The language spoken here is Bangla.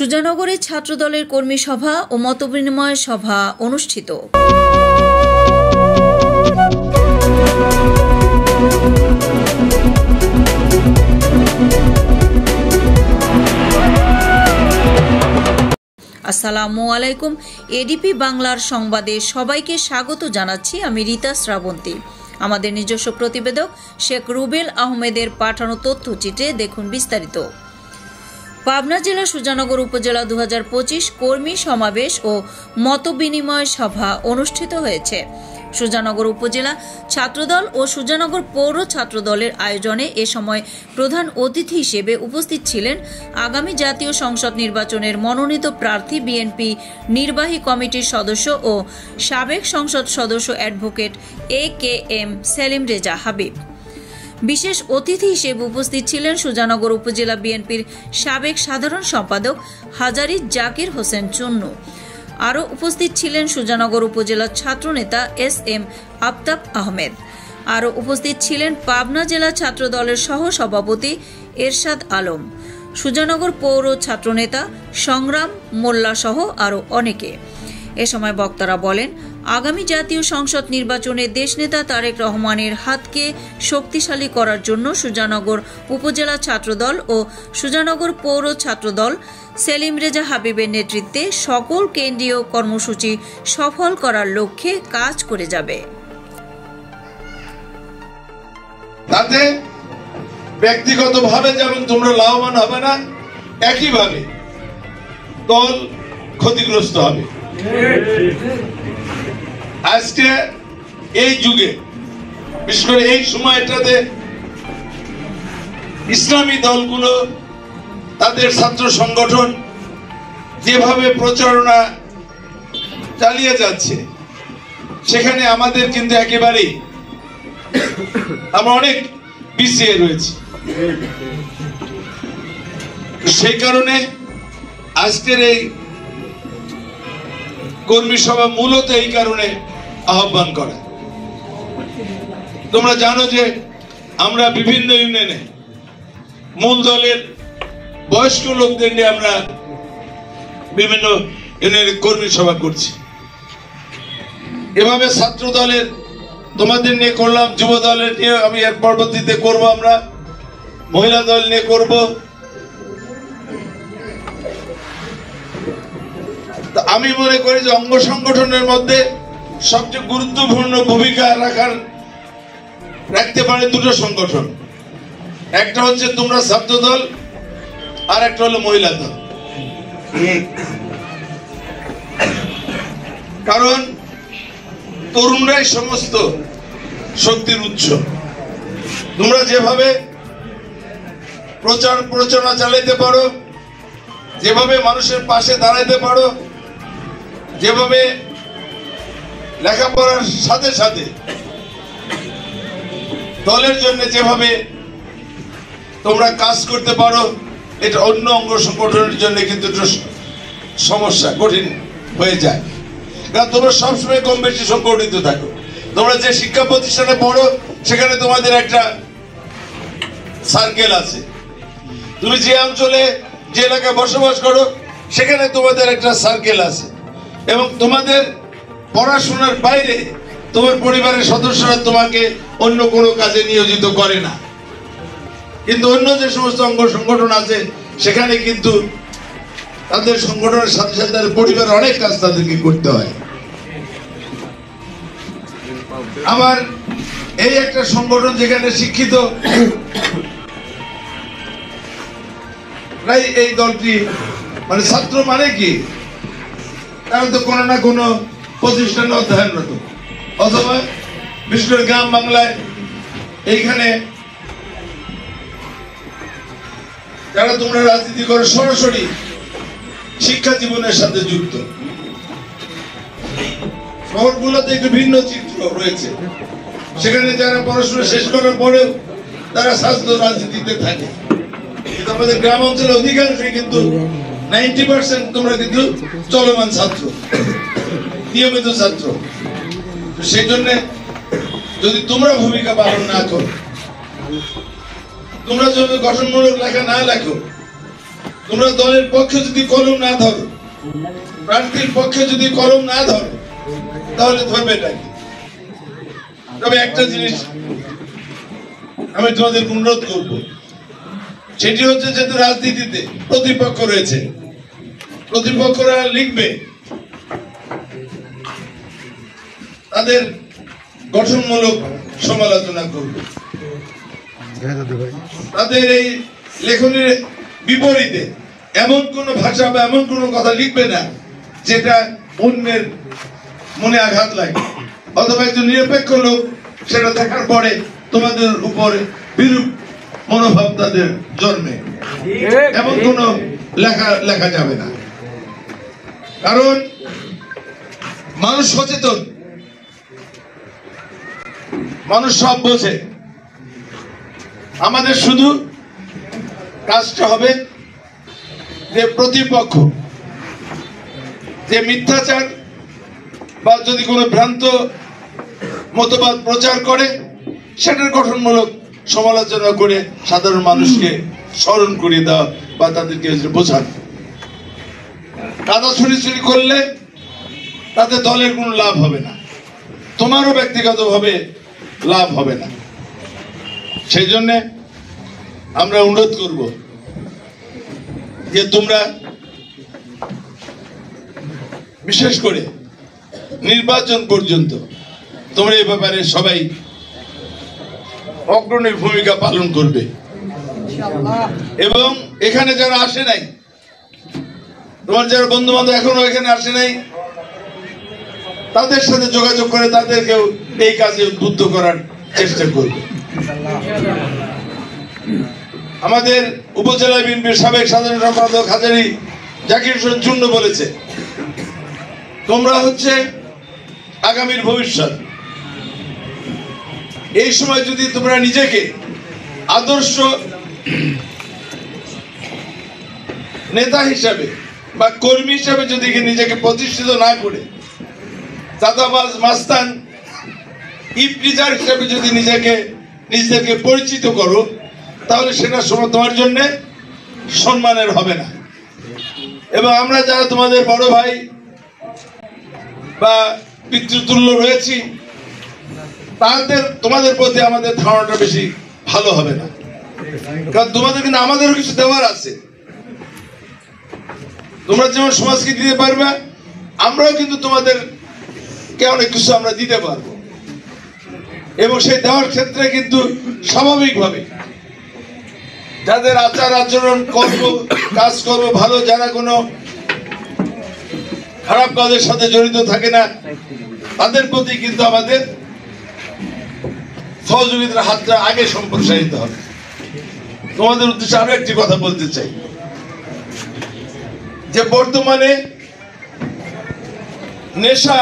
সুজানগরে ছাত্রদলের কর্মী সভা ও মতবিনিময় সভা অনুষ্ঠিত। আসসালামু আলাইকুম। এডিপি বাংলার সংবাদে সবাইকে স্বাগত জানাচ্ছি। আমি রীতা শ্রাবন্তী। আমাদের নিজস্ব প্রতিবেদক শেখ রুবেল আহমেদের পাঠানো তথ্যচিত্রে দেখুন বিস্তারিত। পাবনা জেলা সুজানগর উপজেলা 2025 কর্মী সমাবেশ ও মতবিনিময় সভা অনুষ্ঠিত হয়েছে। সুজানগর উপজেলা ছাত্রদল ও সুজানগর পৌর ছাত্রদলের আয়োজনে এ সময় প্রধান অতিথি হিসেবে উপস্থিত ছিলেন আগামী জাতীয় সংসদ নির্বাচনের মনোনীত প্রার্থী বিএনপি নির্বাহী কমিটির সদস্য ও সাবেক সংসদ সদস্য অ্যাডভোকেট AKM সেলিম রেজা হাবিব। বিশেষ অতিথি হিসেবে উপস্থিত ছিলেন সুজানগর উপজেলা বিএনপির সাবেক সাধারণ সম্পাদক হাজারী জাকির হোসেন চুন্নু। আরও উপস্থিত ছিলেন সুজানগর উপজেলা ছাত্রনেতা SM আফতাব আহমেদ। আরও উপস্থিত ছিলেন পাবনা জেলা ছাত্রদলের সহ সভাপতি এরশাদ আলম, সুজানগর পৌর ছাত্রনেতা সংগ্রাম মোল্লা সহ আরও অনেকে। এ সময় বক্তারা বলেন, আগামী জাতীয় সংসদ নির্বাচনে দেশনেতা তারেক রহমানের হাতকে শক্তিশালী করার জন্য সুজানগর উপজেলা ছাত্রদল ও সুজানগর পৌর ছাত্রদল সেলিম রেজা হাবিবের নেতৃত্বে সকল কেন্দ্রীয় কর্মসূচি সফল করার লক্ষ্যে কাজ করে যাবে। তাতে ব্যক্তিগতভাবে যেমন তোমরা লাভবান হবে না, একইভাবে দল ক্ষতিগ্রস্ত হবে। আজকে এই যুগে, বিশেষ করে এই সময়টাতে ইসলামী দলগুলো তাদের ছাত্র সংগঠন যেভাবে প্রচারণা চালিয়ে যাচ্ছে, সেখানে আমাদের কিন্তু একেবারেই আমরা অনেক পিছিয়ে রয়েছি। সেই কারণে আজকের এই কর্মী সভা মূলত এই কারণে আহ্বান করা। তোমরা জানো যে আমরা বিভিন্ন ইউনিয়নে মূল দলের বয়স্ক লোকদের নিয়ে আমরা বিভিন্ন ইউনিয়নের কর্মী সভা করছি। এভাবে ছাত্র দলের তোমাদের নিয়ে করলাম, যুব দলের নিয়ে আমি এর পরবর্তীতে করব, আমরা মহিলা দল নিয়ে করব। আমি মনে করি যে অঙ্গ সংগঠনের মধ্যে সবচেয়ে গুরুত্বপূর্ণ ভূমিকা রাখতে পারে দুটো সংগঠন। একটা হচ্ছে তোমরা ছাত্র দল, আর একটা হলো মহিলা দল। কারণ তরুণরাই সমস্ত শক্তির উৎস। তোমরা যেভাবে প্রচারণা চালাইতে পারো, যেভাবে মানুষের পাশে দাঁড়াইতে পারো, যেভাবে লেখাপড়ার সাথে সাথে দলের জন্য যেভাবে তোমরা কাজ করতে পারো, এটা অন্য অঙ্গ সংগঠনের জন্য কিন্তু সমস্যা কঠিন হয়ে যায়। কারণ তোমরা সবসময় কম বেশি সংগঠিত থাকো। তোমরা যে শিক্ষা প্রতিষ্ঠানে পড়ো, সেখানে তোমাদের একটা সার্কেল আছে। তুমি যে অঞ্চলে যে এলাকায় বসবাস করো, সেখানে তোমাদের একটা সার্কেল আছে। এবং তোমাদের পড়াশোনার বাইরে তোমার পরিবারের সদস্যরা তোমাকে অন্য কোনো কাজে নিয়োজিত করে না। কিন্তু অন্য যে সমস্ত অঙ্গ সংগঠন আছে, সেখানে কিন্তু তাদের সংগঠনের সাথে সাথে তাদের পরিবারের অনেক কাজ তাদেরকে করতে হয়। আবার এই একটা সংগঠন যেখানে শিক্ষিত এই দলটি, মানে ছাত্র মানে কি, তারা তো কোনো না কোনো প্রতিষ্ঠানে অধ্যয়নরত, অথবা বিশেষ করে গ্রাম বাংলায় এইখানে যারা তোমরা রাজনীতি করো সরাসরি শিক্ষা জীবনের সাথে যুক্ত। শহরগুলোতে একটু ভিন্ন চিত্র রয়েছে। সেখানে যারা পড়াশোনা শেষ করার পরেও তারা স্বাস্থ্য রাজনীতিতে থাকে। কিন্তু আমাদের গ্রাম অঞ্চলের অধিকাংশই কিন্তু 90% তোমরা কিন্তু চলমান ছাত্র, নিয়মিত ছাত্র। সেই জন্য যদি তোমরা ভূমিকা পালন না করো, তোমরা যদি গঠনমূলক লেখা না লেখো, তোমরা দলের পক্ষে যদি কলম না ধরো, প্রার্থীর পক্ষে যদি কলম না ধরো, তাহলে ধরবে নাকি? তবে একটা জিনিস আমি তোমাদের অনুরোধ করব, সেটি হচ্ছে যেহেতু রাজনীতিতে প্রতিপক্ষ রয়েছে, প্রতিপক্ষরা লিখবে, তাদের গঠনমূলক সমালোচনা করবে, তাদের এই লেখনের বিপরীতে এমন কোন ভাষা বা এমন কোন কথা লিখবে না যেটা অন্যের মনে আঘাত লাগে, অথবা একজন নিরপেক্ষ লোক সেটা দেখার পরে তোমাদের উপরে বিরূপ মনোভাব তাদের জন্মে, এমন কোন লেখা যাবে না। কারণ মানুষ সচেতন, মানুষ সব বোঝে। আমাদের শুধু কাজটা হবে যে প্রতিপক্ষ যে মিথ্যাচার বা যদি কোনো ভ্রান্ত মতবাদ প্রচার করে, সেটার গঠনমূলক সমালোচনা করে সাধারণ মানুষকে স্মরণ করিয়ে দেওয়া বা তাদেরকে বোঝানো। কাদা ছড়ি করলে তাতে দলের কোনো লাভ হবে না, তোমারও ব্যক্তিগতভাবে লাভ হবে না। সেই জন্য আমরা অনুরোধ করব যে তোমরা বিশেষ করে নির্বাচন পর্যন্ত তোমরা এই ব্যাপারে সবাই অগ্রণী ভূমিকা পালন করবে, এবং এখানে যারা আসে নাই, তোমার যারা বন্ধু বান্ধব এখনো এখানে আসে নাই, তাদের সাথে যোগাযোগ করে তাদেরকেও এই কাজে উদ্বুদ্ধ করার চেষ্টা করবে। আমাদের উপজেলা বিএনপির সাবেক সাধারণ সম্পাদক হাজারী জাকির হোসেন চূর্ণ বলেছে, তোমরা হচ্ছে আগামীর ভবিষ্যৎ। এই সময় যদি তোমরা নিজেকে আদর্শ নেতা হিসাবে বা কর্মী হিসাবে যদি নিজেকে প্রতিষ্ঠিত না করে চাঁদাবাজ মাস্তান ইপটিজার হিসাবে যদি নিজেকে পরিচিত করো, তাহলে সেটা তোমার জন্য সম্মানের হবে না। এবং আমরা যারা তোমাদের বড় ভাই বা পিতৃতুল্য রয়েছি, তোমাদের প্রতি আমাদের ধারণাটা বেশি ভালো হবে না, কারণ তোমাদের কিন্তু আমাদেরও কিছু দেওয়ার আছে। তোমরা যেমন সমাজকে দিতে পারবে, আমরাও কিন্তু তোমাদেরকে অনেক কিছু আমরা দিতে পারবো, এবং সেই দেওয়ার ক্ষেত্রে কিন্তু স্বাভাবিকভাবে যাদের আচার আচরণ কাজকর্ম ভালো, যারা কোনো খারাপ কাজের সাথে জড়িত থাকে না, তাদের প্রতি কিন্তু আমাদের সহযোগিতার হাতটা আগে সম্প্রসারিত হবে। তোমাদের উদ্দেশ্যে আরো একটি কথা বলতে চাই, যে বর্তমানে নেশা